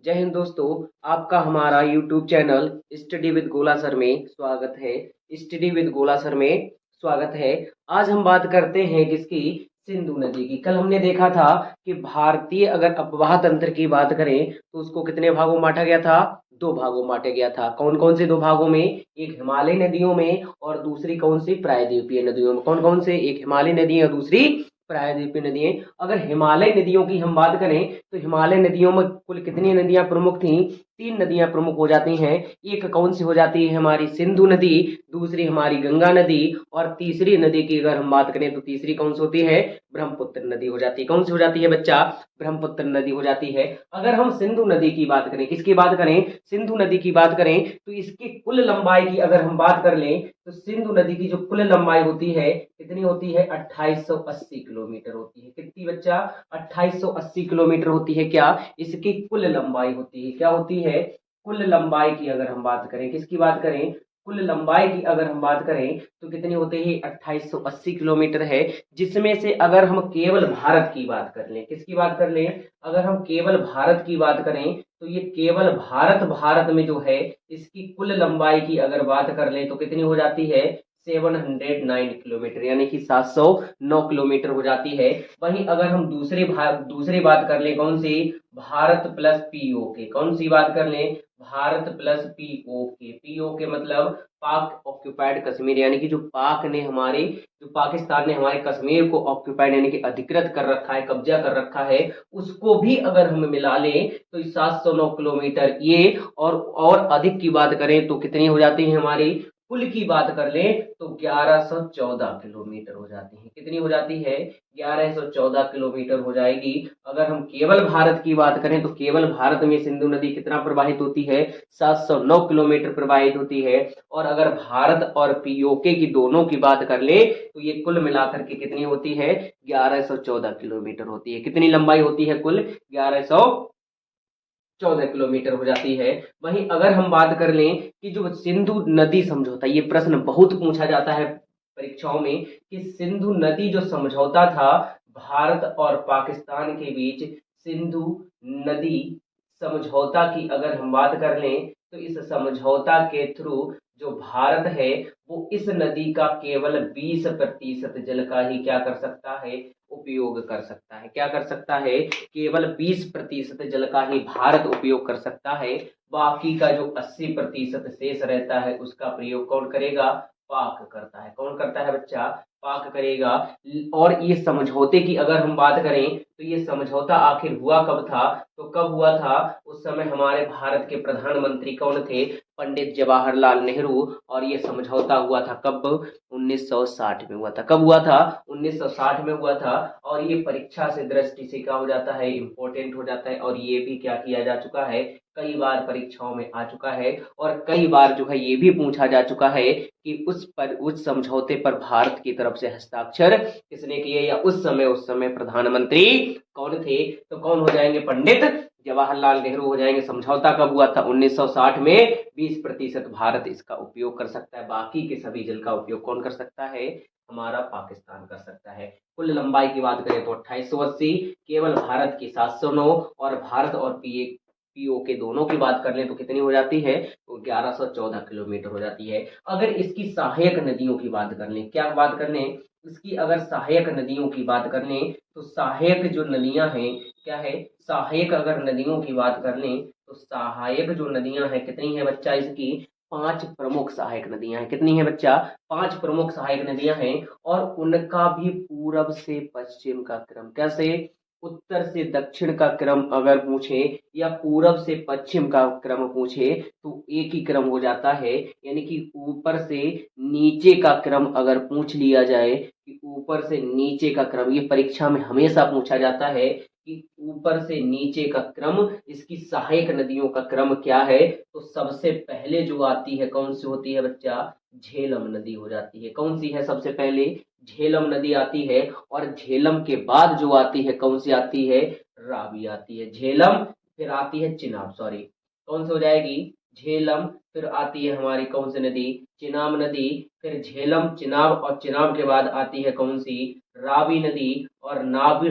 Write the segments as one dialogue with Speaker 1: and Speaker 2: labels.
Speaker 1: जय हिंद दोस्तों। आपका हमारा यूट्यूब चैनल स्टडी विद गोला सर में स्वागत है। स्टडी विद गोला सर में स्वागत है। आज हम बात करते हैं किसकी? सिंधु नदी की। कल हमने देखा था कि भारतीय अगर अपवाह तंत्र की बात करें तो उसको कितने भागों में बांटा गया था? दो भागों में बांटा गया था। कौन कौन से दो भागों में? एक हिमालयी नदियों में और दूसरी कौन सी? प्रायद्वीपीय नदियों में। कौन कौन से? एक हिमालयी नदी और दूसरी प्रायद्वीपीय नदियां। अगर हिमालय नदियों की हम बात करें तो हिमालय नदियों में कुल कितनी नदियां प्रमुख थीं? तीन नदियां प्रमुख हो जाती हैं। एक कौन सी हो जाती है? हमारी सिंधु नदी, दूसरी हमारी गंगा नदी और तीसरी नदी की अगर हम बात करें तो तीसरी कौन सी होती है? ब्रह्मपुत्र नदी हो जाती है। कौन सी हो जाती है बच्चा? ब्रह्मपुत्र नदी हो जाती है। अगर हम सिंधु नदी की बात करें, किसकी बात करें? सिंधु नदी की बात करें तो इसकी कुल लंबाई की अगर हम बात कर लें तो सिंधु नदी की जो कुल लंबाई होती है कितनी होती है? 2880 किलोमीटर होती है। कितनी बच्चा? 2880 किलोमीटर होती है। क्या इसकी कुल लंबाई होती है? क्या होती है? कुल लंबाई की अगर हम बात करें, किसकी बात करें? कुल लंबाई की अगर हम बात करें तो कितनी होती है? 2880 किलोमीटर है। जिसमें से अगर हम केवल भारत की बात कर लें, किसकी बात कर लें? अगर हम केवल भारत की बात करें तो ये केवल भारत में जो है इसकी कुल लंबाई की अगर बात कर लें तो कितनी हो जाती है? 709 किलोमीटर, यानी कि 709 किलोमीटर हो जाती है। वहीं अगर हम दूसरी बात कर लें, कौन सी? Bharat plus PoK. कौन सी बात कर लें? Bharat plus PoK. पीओके मतलब पाक ऑक्युपाइड कश्मीर, यानी कि जो पाक ने हमारे जो पाकिस्तान ने हमारे कश्मीर को ऑक्युपाइड यानी कि अधिकृत कर रखा है, कब्जा कर रखा है, उसको भी अगर हम मिला लें तो 709 किलोमीटर ये और अधिक की बात करें तो कितनी हो जाती है? हमारी कुल की बात कर लें तो 1114 किलोमीटर हो जाती है। कितनी हो जाती है? 1114 किलोमीटर हो जाएगी। अगर हम केवल भारत की बात करें तो केवल भारत में सिंधु नदी कितना प्रवाहित होती है? 709 किलोमीटर प्रवाहित होती है। और अगर भारत और पीओके की दोनों की बात कर ले तो ये कुल मिलाकर के कितनी होती है? 1114 किलोमीटर होती है। कितनी लंबाई होती है? कुल 1114 किलोमीटर हो जाती है। वहीं अगर हम बात कर लें कि जो सिंधु नदी समझौता, ये प्रश्न बहुत पूछा जाता है परीक्षाओं में कि सिंधु नदी जो समझौता था भारत और पाकिस्तान के बीच, सिंधु नदी समझौता की अगर हम बात कर लें तो इस समझौता के थ्रू जो भारत है वो इस नदी का केवल 20% जल का ही क्या कर सकता है? उपयोग कर सकता है। क्या कर सकता है? केवल 20% जल का ही भारत उपयोग कर सकता है। बाकी का जो 80% शेष रहता है उसका प्रयोग कौन करेगा? पाक करता है। कौन करता है बच्चा? पाक करेगा। और ये समझौते की अगर हम बात करें तो ये समझौता आखिर हुआ कब था? तो कब हुआ था? उस समय हमारे भारत के प्रधानमंत्री कौन थे? पंडित जवाहरलाल नेहरू। और ये समझौता हुआ था कब? 1960 में हुआ था। कब हुआ था? 1960 में हुआ था। और ये परीक्षा से दृष्टि से क्या हो जाता है? इम्पोर्टेंट हो जाता है। और ये भी क्या किया जा चुका है? कई बार परीक्षाओं में आ चुका है। और कई बार जो है ये भी पूछा जा चुका है कि उस समझौते पर भारत की तरफ से हस्ताक्षर किसने किए, या उस समय प्रधानमंत्री कौन थे? तो कौन हो जाएंगे? पंडित जवाहरलाल नेहरू हो जाएंगे। समझौता कब हुआ था? 1960 में। 20% भारत इसका उपयोग कर सकता है। बाकी के सभी जल का उपयोग कौन कर सकता है? हमारा पाकिस्तान कर सकता है। कुल लंबाई की बात करें तो 2880, केवल भारत की 709 और भारत और पीओ के दोनों की बात कर लें तो कितनी हो जाती है? तो 1114 किलोमीटर हो जाती है। अगर इसकी सहायक नदियों की बात कर लें, क्या बात कर लें? इसकी अगर सहायक नदियों की बात कर लें तो सहायक जो नदियां हैं, क्या है? सहायक अगर नदियों की बात कर लें तो सहायक जो नदियां हैं कितनी है बच्चा? इसकी 5 प्रमुख सहायक नदियां हैं। कितनी है बच्चा? 5 प्रमुख सहायक नदियां हैं। और उनका भी पूरब से पश्चिम का क्रम, कैसे? उत्तर से दक्षिण का क्रम अगर पूछे या पूरब से पश्चिम का क्रम पूछे तो एक ही क्रम हो जाता है। यानी कि ऊपर से नीचे का क्रम अगर पूछ लिया जाए कि ऊपर से नीचे का क्रम, ये परीक्षा में हमेशा पूछा जाता है कि ऊपर से नीचे का क्रम, इसकी सहायक नदियों का क्रम क्या है? तो सबसे पहले जो आती है कौन सी होती है बच्चा? झेलम नदी हो जाती है। कौन सी है सबसे पहले? झेलम नदी आती है। और झेलम के बाद जो आती है कौन सी आती है? रावी आती है। झेलम, फिर आती है चिनाब, सॉरी कौन सी हो जाएगी? झेलम, फिर आती है हमारी कौन सी नदी? चिनाब नदी। फिर झेलम, चिनाब और चिनाब के बाद आती है कौन सी? रावी नदी। और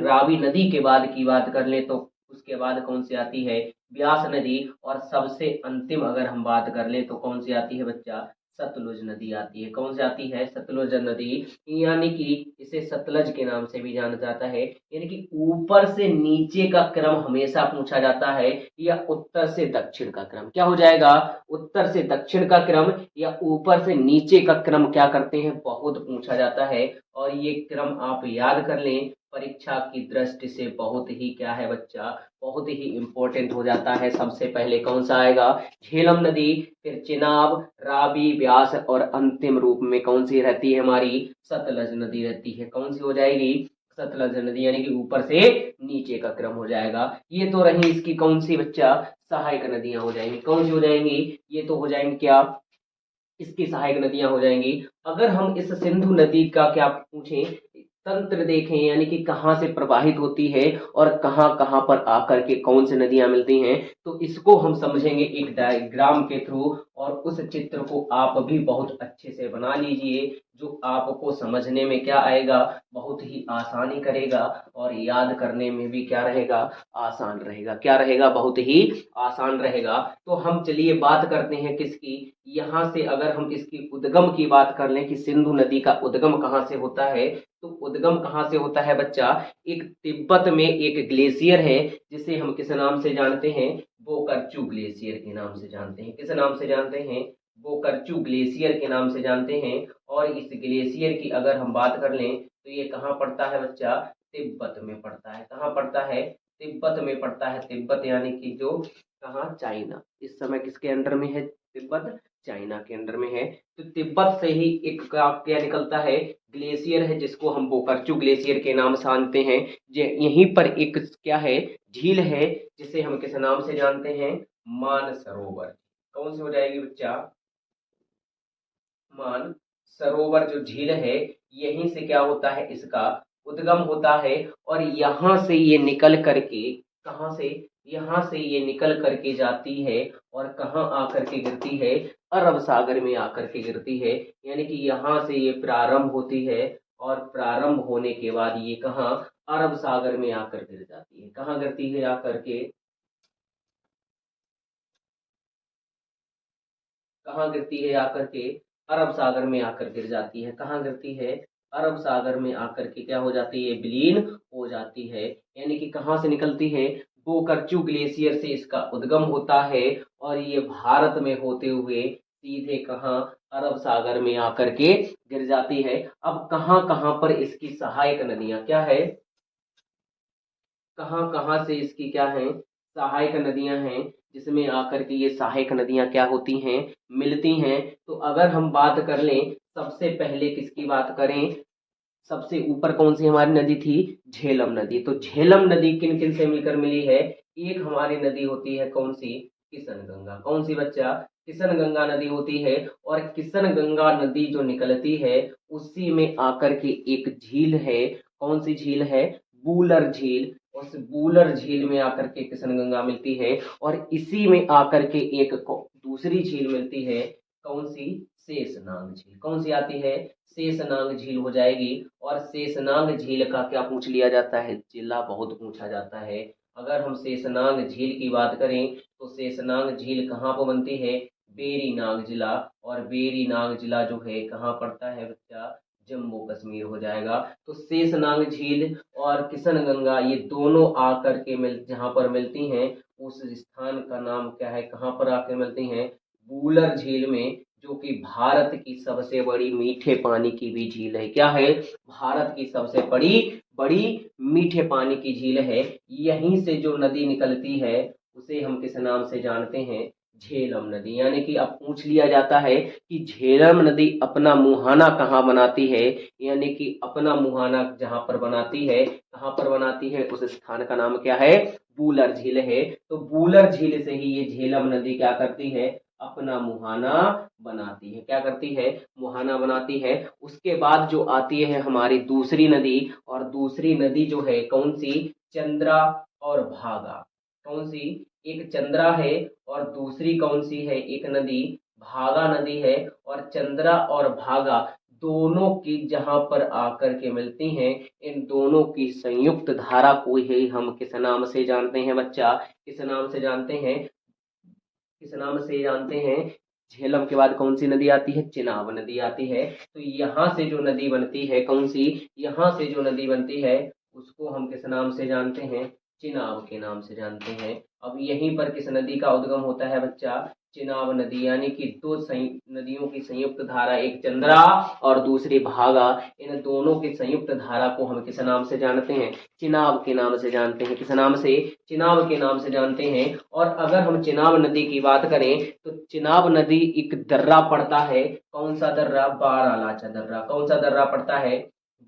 Speaker 1: रावी नदी के बाद की बात कर ले तो उसके बाद कौन सी आती है ब्यास नदी, और सबसे अंतिम अगर हम बात कर लें तो कौन सी आती है बच्चा सतलुज नदी आती है। कौन सी आती है सतलुज नदी, यानी कि इसे सतलज के नाम से भी जाना जाता है। यानी कि ऊपर से नीचे का क्रम हमेशा पूछा जाता है या उत्तर से दक्षिण का क्रम, क्या हो जाएगा उत्तर से दक्षिण का क्रम या ऊपर से नीचे का क्रम क्या करते हैं बहुत पूछा जाता है। और ये क्रम आप याद कर लें, परीक्षा की दृष्टि से बहुत ही क्या है बच्चा बहुत ही इंपॉर्टेंट हो जाता है। सबसे पहले कौन सा आएगा झेलम नदी, फिर चिनाब, रावी, ब्यास, और अंतिम रूप में कौन सी रहती है हमारी सतलज नदी रहती है। कौन सी हो जाएगी सतलज नदी, यानी कि ऊपर से नीचे का क्रम हो जाएगा। ये तो रही इसकी कौन सी बच्चा सहायक नदियां हो जाएंगी। कौन सी हो जाएंगी, ये तो हो जाएंगी क्या इसकी सहायक नदियां हो जाएंगी। अगर हम इस सिंधु नदी का क्या पूछें तंत्र देखें, यानी कि कहाँ से प्रवाहित होती है और कहाँ कहाँ पर आकर के कौन सी नदियां मिलती हैं, तो इसको हम समझेंगे एक डायग्राम के थ्रू। और उस चित्र को आप भी बहुत अच्छे से बना लीजिए, जो आपको समझने में क्या आएगा बहुत ही आसानी करेगा और याद करने में भी क्या रहेगा आसान रहेगा। क्या रहेगा बहुत ही आसान रहेगा। तो हम चलिए बात करते हैं किसकी, यहाँ से अगर हम इसकी उद्गम की बात कर लें कि सिंधु नदी का उद्गम कहाँ से होता है, तो उद्गम कहाँ से होता है बच्चा एक तिब्बत में एक ग्लेशियर है जिसे हम किस नाम से जानते हैं बोकरचू ग्लेशियर के नाम से जानते हैं। किस नाम से जानते हैं बोकरचू ग्लेशियर के नाम से जानते हैं। और इस ग्लेशियर की अगर हम बात कर लें तो ये कहाँ पड़ता है बच्चा तिब्बत में पड़ता है। कहाँ पड़ता है तिब्बत में पड़ता है। तिब्बत यानी कि जो कहाँ चाइना, इस समय किसके अंडर में है तिब्बत चाइना के अंडर में है। तो तिब्बत से ही एक क्या निकलता है ग्लेशियर है जिसको हम बोकरचू ग्लेशियर के नाम से जानते हैं। यहीं पर एक क्या है झील है जिसे हम किस नाम से जानते हैं मान सरोवर। कौन सी हो जाएगी बच्चा मान सरोवर जो झील है, यहीं से क्या होता है इसका उद्गम होता है। और यहाँ से ये निकल करके कहाँ से यहाँ से ये निकल करके जाती है और कहाँ आकर के गिरती है अरब सागर में आकर के गिरती है। यानी कि यहाँ से ये प्रारंभ होती है और प्रारंभ होने के बाद ये कहाँ अरब सागर में आकर गिर जाती है। कहाँ गिरती है आकर के कहाँ गिरती है आकर के अरब सागर में आकर गिर जाती है। कहाँ गिरती है अरब सागर में आकर के क्या हो जाती है विलीन हो जाती है। यानी कि कहाँ से निकलती है बोकरचू ग्लेशियर से इसका उद्गम होता है और ये भारत में होते हुए सीधे कहाँ अरब सागर में आकर के गिर जाती है। अब कहाँ कहाँ पर इसकी सहायक नदियां क्या है, कहाँ कहाँ से इसकी क्या है सहायक नदियां हैं जिसमें आकर के ये सहायक नदियां क्या होती हैं मिलती हैं। तो अगर हम बात कर लें सबसे पहले किसकी बात करें, सबसे ऊपर कौन सी हमारी नदी थी झेलम नदी। तो झेलम नदी किन किन से मिलकर मिली है, एक हमारी नदी होती है कौन सी किशन गंगा। कौन सी बच्चा किशन गंगा नदी होती है। और किशन गंगा नदी जो निकलती है उसी में आकर के एक झील है। कौन सी झील है बूलर झील। उस बूलर झील में आकर के किशन गंगा मिलती है और इसी में आकर के एक दूसरी झील मिलती है कौन सी शेषनाग झील। कौन सी आती है शेषनाग झील हो जाएगी। और शेषनाग झील का क्या पूछ लिया जाता है जिला बहुत पूछा जाता है। अगर हम शेषनाग झील की बात करें तो शेषनाग झील कहाँ पर बनती है बेरी नाग जिला। और बेरी नाग जिला जो है कहाँ पड़ता है बच्चा जम्मू कश्मीर हो जाएगा। तो शेषनाग झील और किशन गंगा ये दोनों आकर के मिल जहाँ पर मिलती हैं उस स्थान का नाम क्या है, कहाँ पर आकर मिलती हैं बूलर झील में, जो कि भारत की सबसे बड़ी मीठे पानी की भी झील है। क्या है भारत की सबसे बड़ी बड़ी मीठे पानी की झील है। यहीं से जो नदी निकलती है उसे हम किस नाम से जानते हैं झेलम नदी। यानी कि अब पूछ लिया जाता है कि झेलम नदी अपना मुहाना कहाँ बनाती है, यानी कि अपना मुहाना जहाँ पर बनाती है कहाँ पर बनाती है उस स्थान का नाम क्या है बूलर झील है। तो बूलर झील से ही ये झेलम नदी क्या करती है अपना मुहाना बनाती है। क्या करती है मुहाना बनाती है। उसके बाद जो आती है हमारी दूसरी नदी, और दूसरी नदी जो है कौन सी चंद्रा और भागा। कौन सी एक चंद्रा है और दूसरी कौन सी है एक नदी भागा नदी है। और चंद्रा और भागा दोनों की जहां पर आकर के मिलती हैं, इन दोनों की संयुक्त धारा को ही हम किस नाम से जानते हैं बच्चा? किस नाम से जानते हैं? किस नाम से जानते हैं? झेलम के बाद कौन सी नदी आती है? चिनाब नदी आती है। तो यहाँ से जो नदी बनती है, कौन सी? यहाँ से जो नदी बनती है उसको हम किस नाम से जानते हैं? चिनाब के नाम से जानते हैं। अब यहीं पर किस नदी का उद्गम होता है बच्चा? चिनाब नदी, यानी कि दो नदियों की संयुक्त धारा, एक चंद्रा और दूसरी भागा, इन दोनों की संयुक्त धारा को हम किस नाम से जानते हैं? चिनाब के नाम से जानते हैं। किस नाम से? चिनाब के नाम से जानते हैं। और अगर हम चिनाब नदी की बात करें तो चिनाब नदी एक दर्रा पड़ता है। कौन सा दर्रा? बारा लाचा दर्रा। कौन सा दर्रा पड़ता है?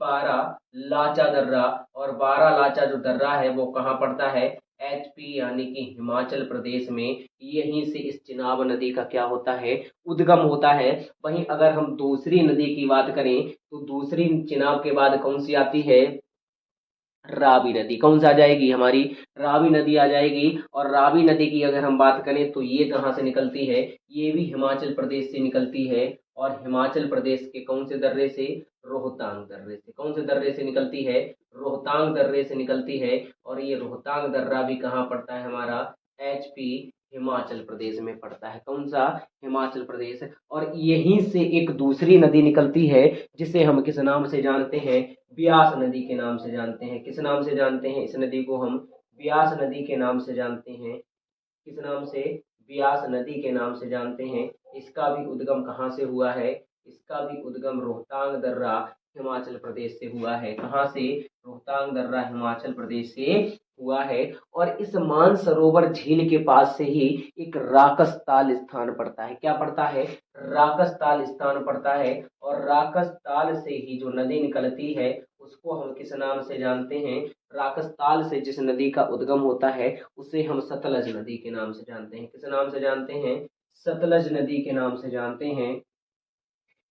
Speaker 1: बारा लाचा दर्रा। और बारा लाचा जो दर्रा है वो कहाँ पड़ता है? एचपी यानी कि हिमाचल प्रदेश में। यहीं से इस चिनाब नदी का क्या होता है? उद्गम होता है। वहीं अगर हम दूसरी नदी की बात करें तो दूसरी चिनाब के बाद कौन सी आती है? रावी नदी। कौन सा आ जाएगी? हमारी रावी नदी आ जाएगी। और रावी नदी की अगर हम बात करें तो ये कहाँ से निकलती है? ये भी हिमाचल प्रदेश से निकलती है। और हिमाचल प्रदेश के कौन से दर्रे से? रोहतांग दर्रे से। कौन से दर्रे से निकलती है? रोहतांग दर्रे से निकलती है। और ये रोहतांग दर्रा भी कहाँ पड़ता है हमारा? एचपी हिमाचल प्रदेश में पड़ता है। कौन सा? हिमाचल प्रदेश। और यहीं से एक दूसरी नदी निकलती है जिसे हम किस नाम से जानते हैं? ब्यास नदी के नाम से जानते हैं। किस नाम से जानते हैं इस नदी को हम? ब्यास नदी के नाम से जानते हैं। किस नाम से? ब्यास नदी के नाम से जानते हैं। इसका भी उद्गम कहाँ से हुआ है? इसका भी उद्गम रोहतांग दर्रा हिमाचल प्रदेश से हुआ है। कहाँ से? रोहतांग दर्रा हिमाचल प्रदेश से हुआ है। और इस मानसरोवर झील के पास से ही एक राकस ताल स्थान पड़ता है। क्या पड़ता है? राकस ताल स्थान पड़ता है। और राकस ताल से ही जो नदी निकलती है उसको हम किस नाम से जानते हैं? राकस ताल से जिस नदी का उद्गम होता है उसे हम सतलज नदी के नाम से जानते हैं। किस नाम से जानते हैं? सतलज नदी के नाम से जानते हैं।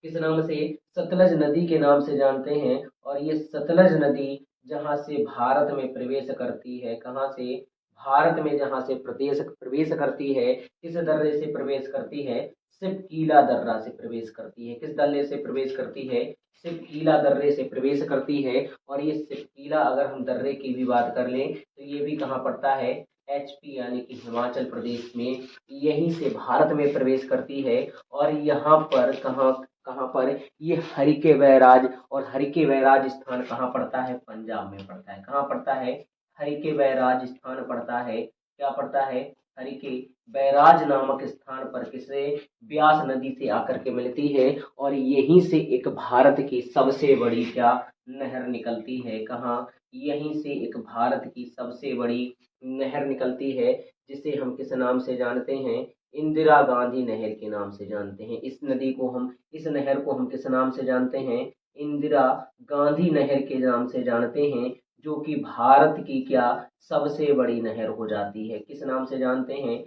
Speaker 1: किस नाम से? सतलज नदी के नाम से जानते हैं। और ये सतलज नदी जहाँ से भारत में प्रवेश करती है, कहाँ से? भारत में जहाँ से प्रदेश प्रवेश करती है, किस दर्रे से प्रवेश करती है? सिपकीला दर्रा से प्रवेश करती है। किस दर्रे से प्रवेश करती है? सिपकीला दर्रे से प्रवेश करती है। और ये सिपकीला अगर हम दर्रे की भी बात कर लें तो ये भी कहाँ पड़ता है? एचपी यानी कि हिमाचल प्रदेश में। यहीं से भारत में प्रवेश करती है। और यहाँ पर कहाँ कहाँ पर? ये हरिके बैराज। और हरिके बैराज स्थान कहाँ पड़ता है? पंजाब में पड़ता है। कहाँ पड़ता है? हरिके बैराज स्थान पड़ता है। क्या पड़ता है? हरिके बैराज नामक स्थान पर किसे? ब्यास नदी से आकर के मिलती है। और यहीं से एक भारत की सबसे बड़ी क्या नहर निकलती है? कहाँ? यहीं से एक भारत की सबसे बड़ी नहर निकलती है जिसे हम किस नाम से जानते हैं? इंदिरा गांधी नहर के नाम से जानते हैं। इस नहर को हम किस नाम से जानते हैं? इंदिरा गांधी नहर के नाम से जानते हैं। जो कि भारत की क्या सबसे बड़ी नहर हो जाती है। किस नाम से जानते हैं?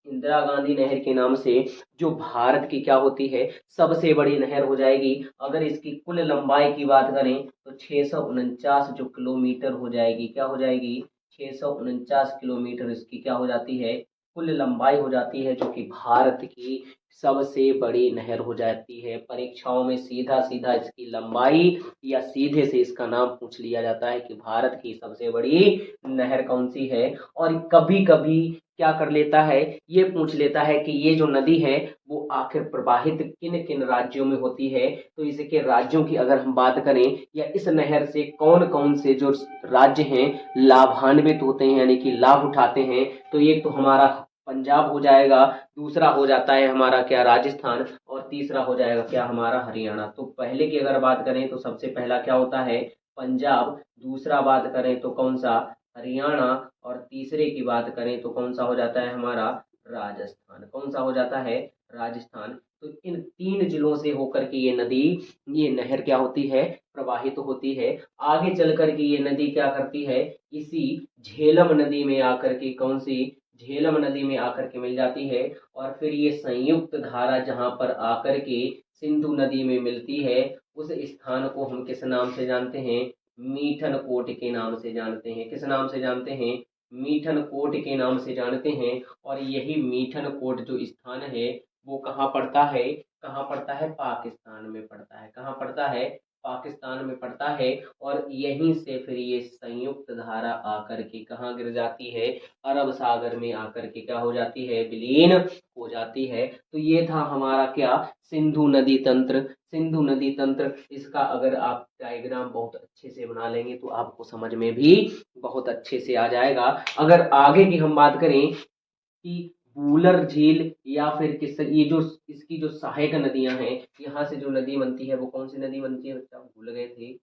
Speaker 1: इंदिरा गांधी नहर के नाम से जो भारत की क्या होती है? सबसे बड़ी नहर हो जाएगी। अगर इसकी कुल लंबाई की बात करें तो 649 जो किलोमीटर हो जाएगी। क्या हो जाएगी? 649 किलोमीटर इसकी क्या हो जाती है? कुल लंबाई हो जाती है, जो कि भारत की सबसे बड़ी नहर हो जाती है। परीक्षाओं में सीधा सीधा इसकी लंबाई या सीधे से इसका नाम पूछ लिया जाता है कि भारत की सबसे बड़ी नहर कौन सी है। और कभी कभी क्या कर लेता है? ये पूछ लेता है कि ये जो नदी है वो आखिर प्रवाहित किन किन राज्यों में होती है। तो इसके राज्यों की अगर हम बात करें या इस नहर से कौन कौन से जो राज्य हैं लाभान्वित होते हैं, यानी कि लाभ उठाते हैं, तो एक तो हमारा पंजाब हो जाएगा, दूसरा हो जाता है हमारा क्या? राजस्थान। और तीसरा हो जाएगा क्या? हमारा हरियाणा। तो पहले की अगर बात करें तो सबसे पहला क्या होता है? पंजाब। दूसरा बात करें तो कौन सा? हरियाणा। और तीसरे की बात करें तो कौन सा हो जाता है हमारा? राजस्थान। कौन सा हो जाता है? राजस्थान। तो इन तीन जिलों से होकर के ये नदी, ये नहर क्या होती है? प्रवाहित होती है। आगे चल कर के ये नदी क्या करती है? इसी झेलम नदी में आकर के, कौन सी? झेलम नदी में आकर के मिल जाती है। और फिर ये संयुक्त धारा जहां पर आकर के सिंधु नदी में मिलती है उस स्थान को हम किस नाम से जानते हैं? मीठन कोट के नाम से जानते हैं। किस नाम से जानते हैं? मीठन कोट के नाम से जानते हैं। और यही मीठन कोट जो स्थान है वो कहाँ पड़ता है? कहाँ पड़ता है? पाकिस्तान में पड़ता है। कहाँ पड़ता है? पाकिस्तान में पड़ता है। और यहीं से फिर ये संयुक्त धारा आकर के कहाँ गिर जाती है? अरब सागर में आकर के क्या हो जाती है? विलीन हो जाती है। तो ये था हमारा क्या? सिंधु नदी तंत्र। सिंधु नदी तंत्र, इसका अगर आप डायग्राम बहुत अच्छे से बना लेंगे तो आपको समझ में भी बहुत अच्छे से आ जाएगा। अगर आगे की हम बात करें कि वूलर झील या फिर किस, ये जो इसकी जो सहायक नदियां हैं, यहाँ से जो नदी बनती है वो कौन सी नदी बनती है बच्चा? भूल गए थे।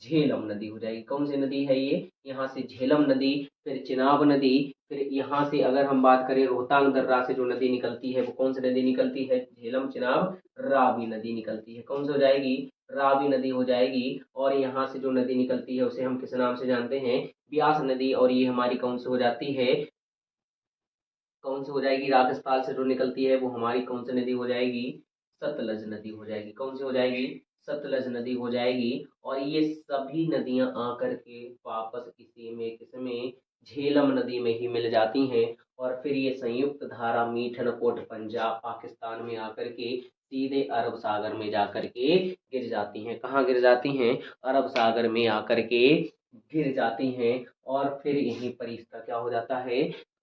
Speaker 1: झेलम नदी हो जाएगी। कौन सी नदी है ये? यहाँ से झेलम नदी, फिर चिनाब नदी, फिर यहाँ से अगर हम बात करें रोहतांग दर्रा से जो नदी निकलती है वो कौन सी नदी निकलती है? झेलम, चिनाब, रावी नदी निकलती है। कौन सी हो जाएगी? रावी नदी हो जाएगी। और यहाँ से जो नदी निकलती है उसे हम किस नाम से जानते हैं? ब्यास नदी। और ये हमारी कौन सी हो जाती है? कौन सी हो जाएगी? राजस्थान से जो निकलती है वो हमारी कौन सी नदी हो जाएगी? सतलज नदी हो जाएगी। कौन सी हो जाएगी? सतलज नदी हो जाएगी। और ये सभी नदियां आकर के वापस इसी में किसमें? झेलम नदी में ही मिल जाती हैं। और फिर ये संयुक्त धारा मीठनकोट पंजाब पाकिस्तान में आकर के सीधे अरब सागर में जाकर के गिर जाती हैं। कहाँ गिर जाती हैं? अरब सागर में आकर के गिर जाती हैं। और फिर यहीं पर इसका क्या हो जाता है?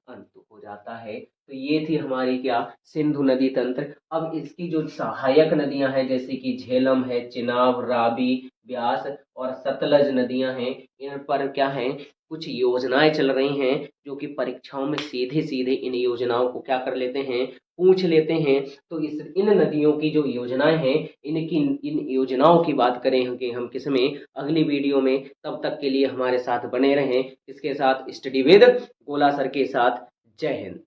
Speaker 1: अंत हो जाता है। तो ये थी हमारी क्या? सिंधु नदी तंत्र। अब इसकी जो सहायक नदियां हैं जैसे कि झेलम है, चिनाब, रावी, ब्यास और सतलज नदियां हैं, इन पर क्या है? कुछ योजनाएं चल रही हैं जो कि परीक्षाओं में सीधे सीधे इन योजनाओं को क्या कर लेते हैं? पूछ लेते हैं। तो इस इन नदियों की जो योजनाएं हैं, इनकी इन योजनाओं की बात करेंगे हम किसमें? अगली वीडियो में। तब तक के लिए हमारे साथ बने रहें। इसके साथ स्टडी विद गोला सर के साथ। जय हिंद।